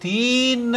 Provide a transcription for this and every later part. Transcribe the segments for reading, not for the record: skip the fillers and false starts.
3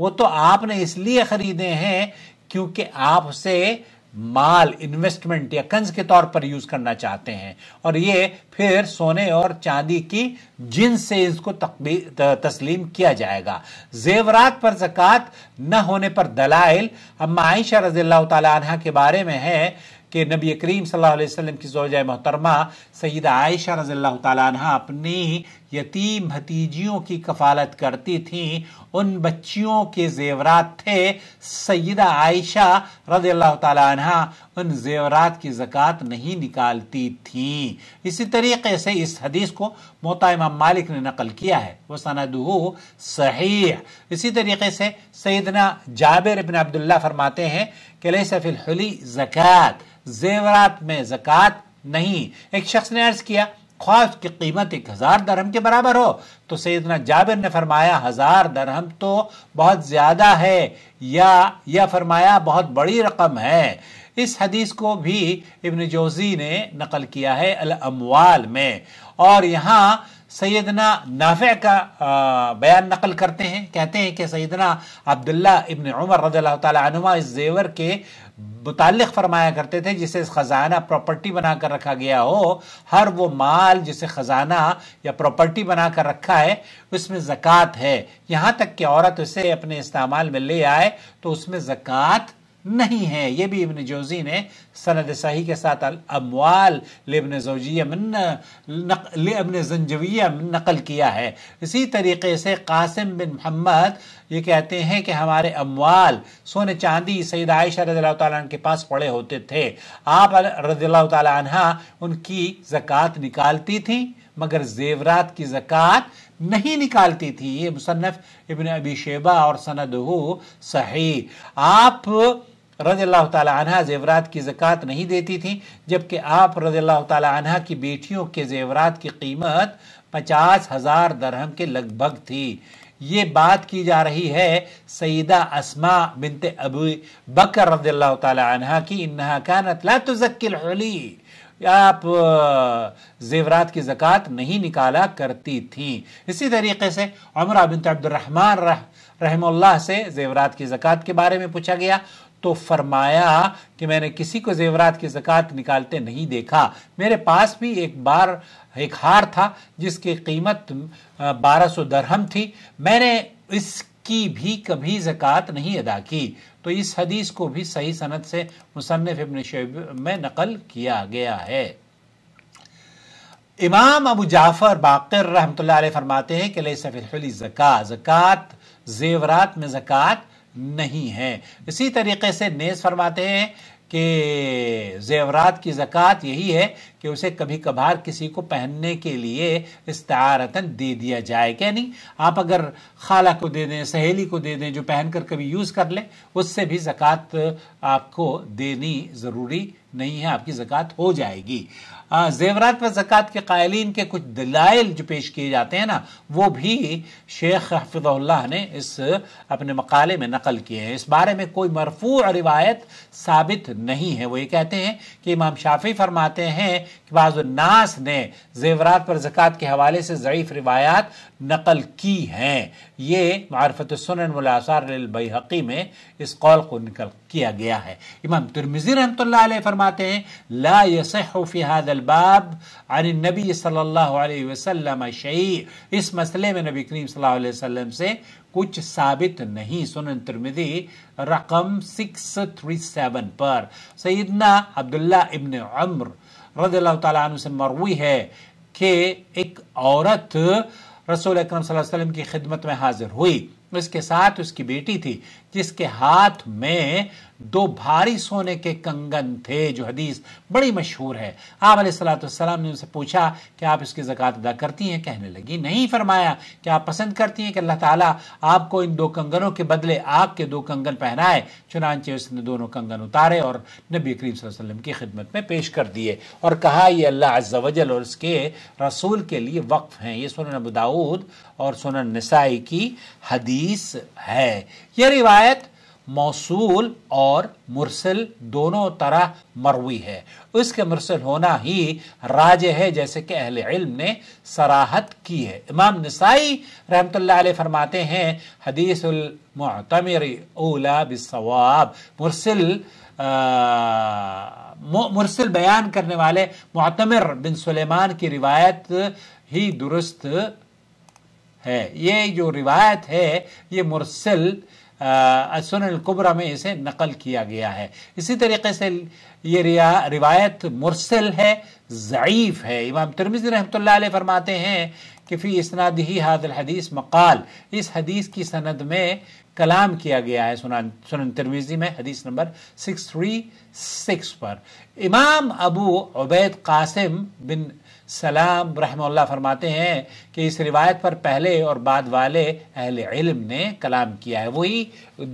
وہ تو آپ نے اس لیے خریدے ہیں کیونکہ آپ اسے مال انویسٹمنٹ یا کنز کے طور پر یوز کرنا چاہتے ہیں، اور یہ پھر سونے اور چاندی کی جنس سے اس کو تسلیم کیا جائے گا۔ زیورات پر زکوٰۃ نہ ہونے پر دلائل اما عائشہ رضی اللہ تعالی عنہ کے بارے میں ہے کہ نبی کریم صلی اللہ علیہ وسلم کی زوجہ محترمہ سیدہ عائشہ رضی اللہ تعالی عنہ اپنی یتیم بھتیجیوں کی کفالت کرتی تھیں، ان بچیوں کے زیورات تھے، سیدہ عائشہ رضی اللہ تعالی عنہ ان زیورات کی زکوٰۃ نہیں نکالتی تھیں۔ اسی طریقے سے اس حدیث کو موطا امام مالک نے نقل کیا ہے، وہ سندہ صحیح۔ اسی طریقے سے سیدنا جابر ابن عبداللہ فرماتے ہیں کہ لیس فی الحلی زکوٰۃ، زیورات میں زکوٰۃ نہیں۔ ایک شخص نے عرض کیا خواہ اس کی قیمت 1000 درہم کے برابر ہو، تو سیدنا جابر نے فرمایا 1000 درہم تو بہت زیادہ ہے، یا فرمایا بہت بڑی رقم ہے۔ اس حدیث کو بھی ابن جوزی نے نقل کیا ہے الاموال میں، اور یہاں سیدنا نافع کا بیان نقل کرتے ہیں، کہتے ہیں کہ سیدنا عبداللہ ابن عمر رضی اللہ تعالی عنہما اس زیور کے متعلق فرمایا کرتے تھے جسے خزانہ پراپرٹی بنا کر رکھا گیا ہو، ہر وہ مال جسے خزانہ یا پراپرٹی بنا کر رکھا ہے اس میں زکوٰۃ ہے، یہاں تک کہ عورت اسے اپنے استعمال میں لے آئے تو اس میں زکوٰۃ نہیں ہے۔ یہ بھی ابن جوزی نے سند صحیح کے ساتھ الاموال لابن زنجویہ میں نقل کیا ہے۔ اسی طریقے سے قاسم بن محمد یہ کہتے ہیں کہ ہمارے اموال سونے چاندی سیدہ عائشہ رضی اللہ تعالیٰ عنہ کے پاس پڑے ہوتے تھے، آپ رضی اللہ تعالیٰ عنہ ان کی زکوٰۃ نکالتی تھیں مگر زیورات کی زکوٰۃ نہیں نکالتی تھی۔ یہ مصنف ابن ابی شیبہ اور سندہ صحیح۔ آپ رضی اللہ تعالی عنہ زیورات کی زکوٰۃ نہیں دیتی تھیں، جبکہ آپ رضی اللہ تعالی عنہ کی بیٹیوں کے زیورات کی قیمت 50,000 درہم کے لگ بھگ تھی۔ یہ بات کی جا رہی ہے سیدہ اسماء بنت ابی بکر رضی اللہ تعالی عنہ کی، انہا کانت لا تزکی الحلی، آپ زیورات کی زکوٰۃ نہیں نکالا کرتی تھیں۔ اسی طریقے سے عمرہ بنت عبد الرحمن رحم اللہ سے زیورات کی زکوٰۃ کے بارے میں پوچھا گیا تو فرمایا کہ میں نے کسی کو زیورات کی زکوٰۃ نکالتے نہیں دیکھا، میرے پاس بھی ایک ہار تھا جس کی قیمت 1200 درہم تھی، میں نے اس کی بھی کبھی زکوٰۃ نہیں ادا کی۔ تو اس حدیث کو بھی صحیح سند سے مصنف ابن شیبہ میں نقل کیا گیا ہے۔ امام ابو جعفر باقر رحمۃ اللہ علیہ فرماتے ہیں کہ لیس فی الحلی زکوٰۃ، زکوٰۃ زیورات میں زکوٰۃ نہیں ہے۔ اسی طریقے سے نیز فرماتے ہیں کہ زیورات کی زکوٰۃ یہی ہے کہ اسے کبھی کبھار کسی کو پہننے کے لیے استعارتاً دے دیا جائے، کہ نہیں آپ اگر خالہ کو دے دیں، سہیلی کو دے دیں جو پہن کر کبھی یوز کر لیں، اس سے بھی زکوٰۃ آپ کو دینی ضروری نہیں ہے، آپ کی زکوٰۃ ہو جائے گی۔ زیورات و زکوٰۃ کے قائلین کے کچھ دلائل جو پیش کیے جاتے ہیں نا، وہ بھی شیخ حفظہ اللہ نے اس اپنے مقالے میں نقل کیے ہیں۔ اس بارے میں کوئی مرفوع روایت ثابت نہیں ہے۔ وہ یہ کہتے ہیں کہ امام شافعی فرماتے ہیں کہ بعض الناس نے زیورات پر زکوٰۃ کے حوالے سے ضعیف روایات نقل کی ہیں۔ یہ معرفت السنن والآثار للبیہقی میں اس قول کو نقل کیا گیا ہے۔ امام ترمذی رحمۃ اللہ علیہ فرماتے ہیں لا یصح فی هذا الباب عن النبی صلی اللہ علیہ وسلم شیء، اس مسئلے میں نبی کریم صلی اللہ علیہ وسلم سے کچھ ثابت نہیں۔ سنن ترمذی رقم 637 پر سیدنا عبداللہ ابن عمر رضی اللہ تعالیٰ عنہ سے مروی ہے کہ ایک عورت رسول اکرم صلی اللہ علیہ وسلم کی خدمت میں حاضر ہوئی، اس کے ساتھ اس کی بیٹی تھی جس کے ہاتھ میں 2 بھاری سونے کے کنگن تھے، جو حدیث بڑی مشہور ہے۔ آپ علیہ السلام نے ان سے پوچھا کہ آپ اس کی زکوٰۃ ادا کرتی ہیں؟ کہنے لگی نہیں۔ فرمایا کہ آپ پسند کرتی ہیں کہ اللہ تعالیٰ آپ کو ان 2 کنگنوں کے بدلے آگ کے 2 کنگن پہنائے؟ چنانچہ اس نے دونوں کنگن اتارے اور نبی کریم صلی اللہ علیہ وسلم کی خدمت میں پیش کر دیے اور کہا یہ اللہ عز و جل اور اس کے رسول کے لیے وقف ہیں۔ یہ سنن ابو داؤد اور سنن نسائی کی حدیث ہے۔ یہ روایت موصول اور مرسل دونوں طرح مروی ہے. اس کے مرسل ہونا ہی راجح ہے جیسے کہ اہل علم نے صراحت کی ہے. امام نسائی رحمۃ اللہ علیہ فرماتے ہیں حدیث المعتمر اولا بالصواب، مرسل بیان کرنے والے معتمر بن سلیمان کی روایت ہی درست ہے. یہ جو روایت ہے یہ مرسل سنن الکبریٰ میں اسے نقل کیا گیا ہے. اسی طریقے سے یہ روایت مرسل ہے، ضعیف ہے. امام ترمذی رحمۃ اللہ علیہ فرماتے ہیں کہ فی اسنادہ ھذا الحدیث مقال، اس حدیث کی سند میں کلام کیا گیا ہے. سنن ترمذی میں حدیث نمبر 636 پر. امام ابو عبید قاسم بن سلام رحمہ اللہ فرماتے ہیں کہ اس روایت پر پہلے اور بعد والے اہل علم نے کلام کیا ہے، وہی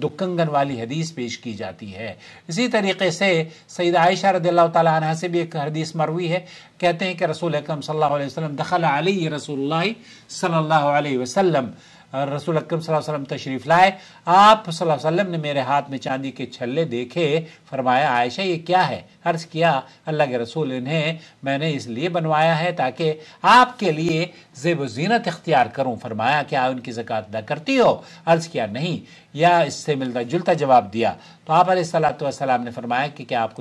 دکنگن والی حدیث پیش کی جاتی ہے. اسی طریقے سے سیدہ عائشہ رضی اللہ تعالیٰ عنہ سے بھی ایک حدیث مروی ہے، کہتے ہیں کہ رسول اکرم صلی اللہ علیہ وسلم دخل علی رسول اللہ صلی اللہ علیہ وسلم، رسول اکرم صلی اللہ علیہ وسلم تشریف لائے، آپ صلی اللہ علیہ وسلم نے میرے ہاتھ میں چاندی کے چھلے دیکھے، فرمایا عائشہ یہ کیا ہے؟ عرض کیا اللہ کے رسول انہیں میں نے اس لیے بنوایا ہے تاکہ آپ کے لیے زیب و زینت اختیار کروں. فرمایا کیا ان کی زکوٰۃ ادا کرتی ہو؟ عرض کیا نہیں، یا اس سے ملتا جلتا جواب دیا. تو آپ علیہ الصلوۃ والسلام نے فرمایا کہ کیا آپ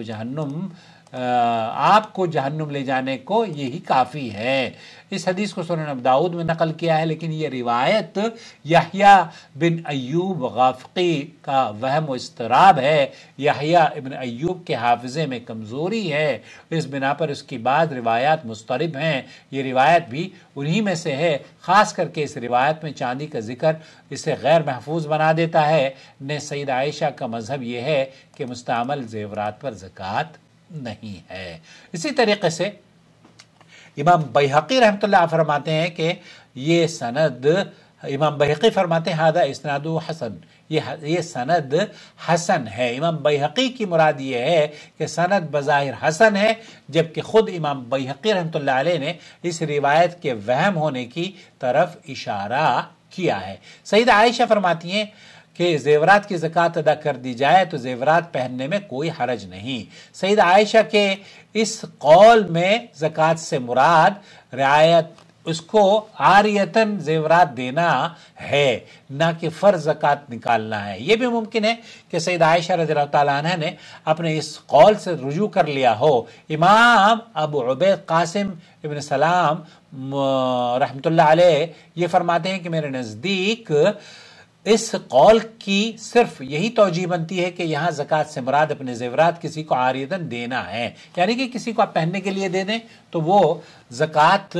کو جہنم لے جانے کو یہی کافی ہے. اس حدیث کو سنن ابو داؤد میں نقل کیا ہے، لیکن یہ روایت یحییٰ بن ایوب غافقی کا وہم و اضطراب ہے. یحییٰ ابن ایوب کے حافظے میں کمزوری ہے، اس بنا پر اس کی بعض روایات مضطرب ہیں. یہ روایت بھی انہی میں سے ہے. خاص کر کے اس روایت میں چاندی کا ذکر اسے غیر محفوظ بنا دیتا ہے. سیدہ عائشہ کا مذہب یہ ہے کہ مستعمل زیورات پر زکوٰۃ نہیں ہے. اسی طریقے سے امام بیہقی رحمۃ اللہ فرماتے ہیں کہ یہ سند، امام بیہقی فرماتے ہیں ھذا اسناد حسن، یہ سند حسن ہے. امام بیہقی کی مراد یہ ہے کہ سند بظاہر حسن ہے، جبکہ خود امام بیہقی رحمۃ اللہ علیہ نے اس روایت کے وہم ہونے کی طرف اشارہ کیا ہے. سیدہ عائشہ فرماتی ہیں کہ زیورات کی زکوٰۃ ادا کر دی جائے تو زیورات پہننے میں کوئی حرج نہیں. سیدہ عائشہ کے اس قول میں زکوٰۃ سے مراد رعایت اس کو عاریتاً زیورات دینا ہے، نہ کہ فرض زکوٰۃ نکالنا ہے. یہ بھی ممکن ہے کہ سیدہ عائشہ رضی اللہ تعالیٰ عنہ نے اپنے اس قول سے رجوع کر لیا ہو. امام ابو عبید قاسم ابن سلام رحمۃ اللہ علیہ یہ فرماتے ہیں کہ میرے نزدیک اس قول کی صرف یہی توجیہ بنتی ہے کہ یہاں زکوٰۃ سے مراد اپنے زیورات کسی کو عاریتاً دینا ہے، یعنی کہ کسی کو آپ پہننے کے لیے دے دیں تو وہ زکوٰۃ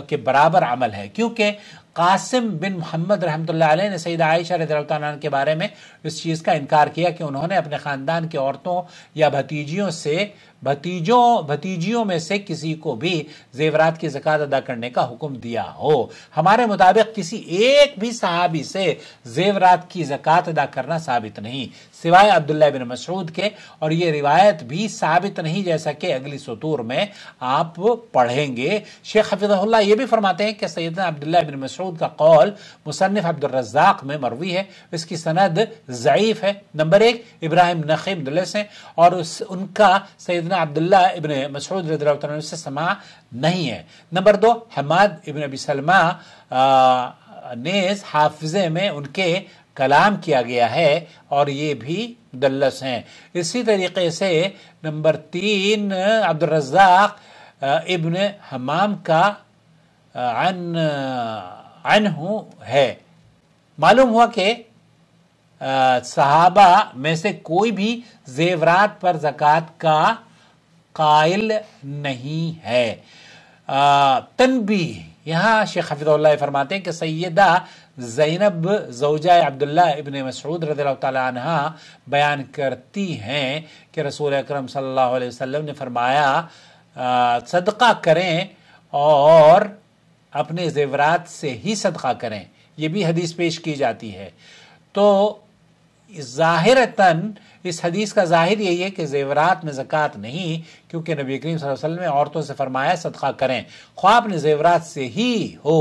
کے برابر عمل ہے. کیونکہ قاسم بن محمد رحمۃ اللہ علیہ نے سیدہ عائشہ رضی اللہ تعالیٰ عنہ کے بارے میں اس چیز کا انکار کیا کہ انہوں نے اپنے خاندان کی عورتوں یا بھتیجیوں میں سے کسی کو بھی زیورات کی زکوٰۃ ادا کرنے کا حکم دیا ہو. ہمارے مطابق کسی ایک بھی صحابی سے زیورات کی زکوٰۃ ادا کرنا ثابت نہیں سوائے عبداللہ بن مسعود کے، اور یہ روایت بھی ثابت نہیں جیسا کہ اگلی سطور میں آپ پڑھیں گے. شیخ حفظہ اللہ یہ بھی فرماتے ہیں کہ سیدنا عبداللہ بن مسعود کا قول مصنف عبد الرزاق میں مروی ہے، اس کی سند ضعیف ہے. نمبر 1 ابراہیم نخعی مدلس ہیں، اور ان کا سیدنا عبداللہ ابن مسعود رضی اللہ عنہ سے سماع نہیں ہے. نمبر 2 حماد ابن ابی سلمہ نیز حافظے میں ان کے کلام کیا گیا ہے اور یہ بھی مدلس ہیں. اسی طریقے سے نمبر 3 عبد الرزاق ابن حمام کا عنہ ہے. معلوم ہوا کہ صحابہ میں سے کوئی بھی زیورات پر زکوٰۃ کا قائل نہیں ہے. تنبیہ، یہاں شیخ حفظہ اللہ فرماتے ہیں کہ سیدہ زینب زوجہ عبداللہ ابن مسعود رضی اللہ تعالی عنہ بیان کرتی ہیں کہ رسول اکرم صلی اللہ علیہ وسلم نے فرمایا صدقہ کریں اور اپنے زیورات سے ہی صدقہ کریں. یہ بھی حدیث پیش کی جاتی ہے. تو ظاہرتاً اس حدیث کا ظاہر یہی ہے کہ زیورات میں زکوٰۃ نہیں، کیونکہ نبی کریم صلی اللہ علیہ وسلم نے عورتوں سے فرمایا صدقہ کریں، خواہ اپنے زیورات سے ہی ہو۔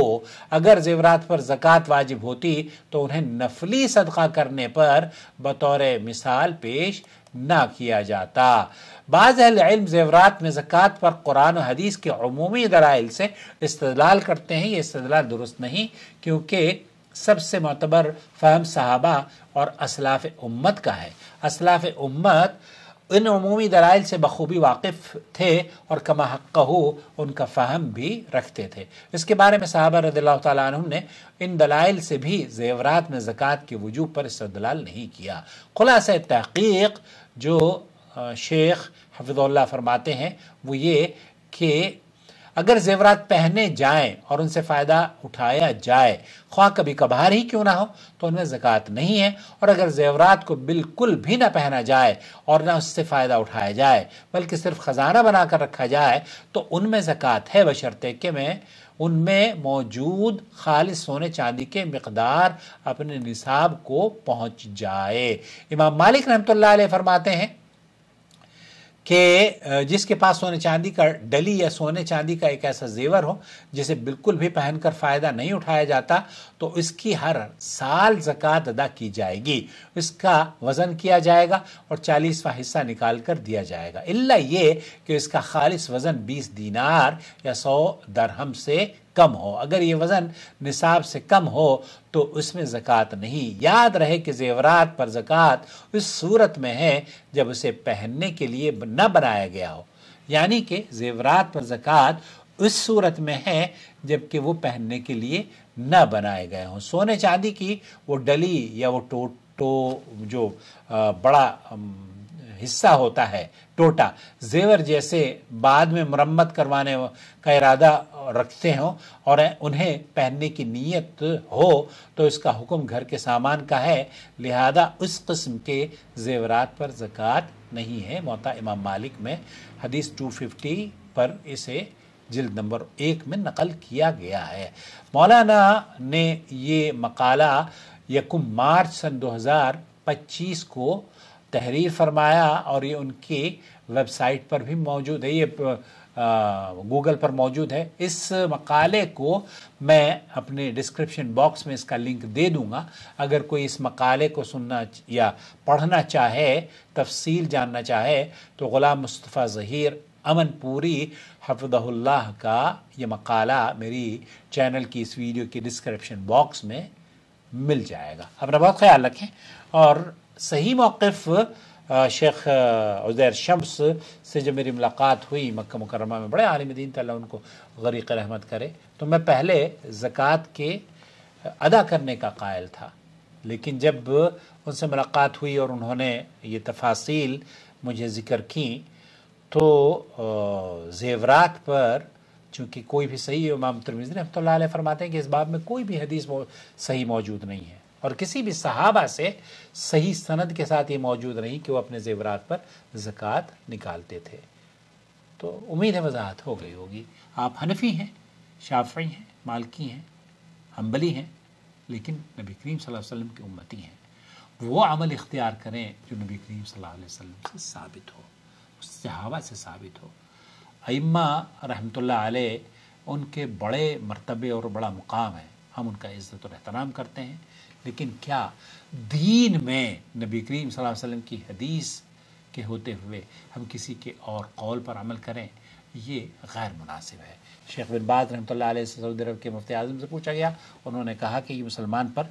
اگر زیورات پر زکوٰۃ واجب ہوتی تو انہیں نفلی صدقہ کرنے پر بطور مثال پیش نہ کیا جاتا۔ بعض اہل علم زیورات میں زکوٰۃ پر قرآن و حدیث کے عمومی دلائل سے استدلال کرتے ہیں۔ یہ استدلال درست نہیں، کیونکہ سب سے معتبر فہم صحابہ اور اسلاف امت کا ہے۔ اسلاف امت ان عمومی دلائل سے بخوبی واقف تھے اور کما حقہ ان کا فہم بھی رکھتے تھے۔ اس کے بارے میں صحابہ رضی اللہ تعالیٰ عنہم نے ان دلائل سے بھی زیورات میں زکوٰۃ کے وجوب پر استدلال نہیں کیا۔ خلاصہ تحقیق جو شیخ حفظ اللہ فرماتے ہیں وہ یہ کہ اگر زیورات پہنے جائیں اور ان سے فائدہ اٹھایا جائے، خواہ کبھی کبھار ہی کیوں نہ ہو، تو ان میں زکوٰۃ نہیں ہے، اور اگر زیورات کو بالکل بھی نہ پہنا جائے اور نہ اس سے فائدہ اٹھایا جائے بلکہ صرف خزانہ بنا کر رکھا جائے تو ان میں زکوٰۃ ہے، بشرطے کہ ان میں موجود خالص سونے چاندی کے مقدار اپنے نصاب کو پہنچ جائے۔ امام مالک رحمۃ اللہ علیہ فرماتے ہیں کہ جس کے پاس سونے چاندی کا ڈلی یا سونے چاندی کا ایک ایسا زیور ہو جسے بالکل بھی پہن کر فائدہ نہیں اٹھایا جاتا تو اس کی ہر سال زکوٰۃ ادا کی جائے گی، اس کا وزن کیا جائے گا اور 40واں حصہ نکال کر دیا جائے گا، الا یہ کہ اس کا خالص وزن 20 دینار یا 100 درہم سے کم ہو۔ اگر یہ وزن نصاب سے کم ہو تو اس میں زکوٰۃ نہیں۔ یاد رہے کہ زیورات پر زکوٰۃ اس صورت میں ہے جب اسے پہننے کے لیے نہ بنایا گیا ہو، یعنی کہ زیورات پر زکوٰۃ اس صورت میں ہے جب کہ وہ پہننے کے لیے نہ بنائے گئے ہوں۔ سونے چاندی کی وہ ڈلی یا وہ جو بڑا حصہ ہوتا ہے ٹوٹا، زیور جیسے بعد میں مرمت کروانے کا ارادہ رکھتے ہوں اور انہیں پہننے کی نیت ہو تو اس کا حکم گھر کے سامان کا ہے، لہذا اس قسم کے زیورات پر زکوٰۃ نہیں ہے۔ موطا امام مالک میں حدیث 250 پر اسے جلد نمبر 1 میں نقل کیا گیا ہے۔ مولانا نے یہ مقالہ 1 مارچ سن 2025 کو تحریر فرمایا اور یہ ان کی ویب سائٹ پر بھی موجود ہے، یہ گوگل پر موجود ہے۔ اس مقالے کو میں اپنے ڈسکرپشن باکس میں اس کا لنک دے دوں گا، اگر کوئی اس مقالے کو سننا یا پڑھنا چاہے، تفصیل جاننا چاہے تو غلام مصطفیٰ ظہیر امن پوری حفظہ اللہ کا یہ مقالہ میری چینل کی اس ویڈیو کی ڈسکرپشن باکس میں مل جائے گا۔ اپنا بہت خیال رکھیں، اور صحیح موقف شیخ عزیر شمس سے جب میری ملاقات ہوئی مکہ مکرمہ میں، بڑے عالم دین تھے، اللہ ان کو غریق رحمت کرے، تو میں پہلے زکوٰۃ کے ادا کرنے کا قائل تھا، لیکن جب ان سے ملاقات ہوئی اور انہوں نے یہ تفاصیل مجھے ذکر کی تو زیورات پر چونکہ کوئی بھی صحیح، امام ترمذی رحمۃ اللہ علیہ فرماتے ہیں کہ اس باب میں کوئی بھی حدیث صحیح موجود نہیں ہے، اور کسی بھی صحابہ سے صحیح سند کے ساتھ یہ موجود نہیں کہ وہ اپنے زیورات پر زکوٰۃ نکالتے تھے۔ تو امید ہے وضاحت ہو گئی ہوگی۔ آپ حنفی ہیں، شافعی ہیں، مالکی ہیں، حنبلی ہیں، لیکن نبی کریم صلی اللہ علیہ وسلم کی امتی ہیں۔ وہ عمل اختیار کریں جو نبی کریم صلی اللہ علیہ وسلم سے ثابت ہو، صحابہ سے ثابت ہو۔ ائمہ رحمۃ اللہ علیہ ان کے بڑے مرتبے اور بڑا مقام ہے، ہم ان کا عزت اور احترام کرتے ہیں، لیکن کیا دین میں نبی کریم صلی اللہ علیہ وسلم کی حدیث کے ہوتے ہوئے ہم کسی کے اور قول پر عمل کریں، یہ غیر مناسب ہے۔ شیخ بن باز رحمۃ اللہ علیہ سے سعودی عرب کے مفتی اعظم سے پوچھا گیا، انہوں نے کہا کہ یہ مسلمان پر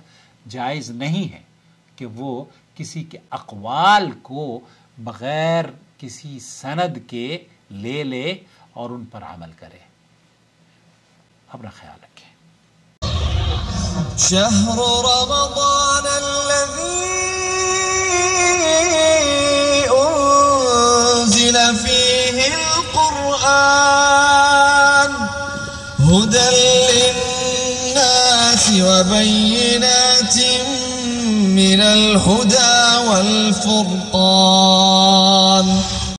جائز نہیں ہے کہ وہ کسی کے اقوال کو بغیر کسی سند کے لے اور ان پر عمل کرے۔ اپنا خیال رکھیں۔ شهر رمضان الذي أنزل فيه القرآن هدى للناس وبينات من الهدى والفرقان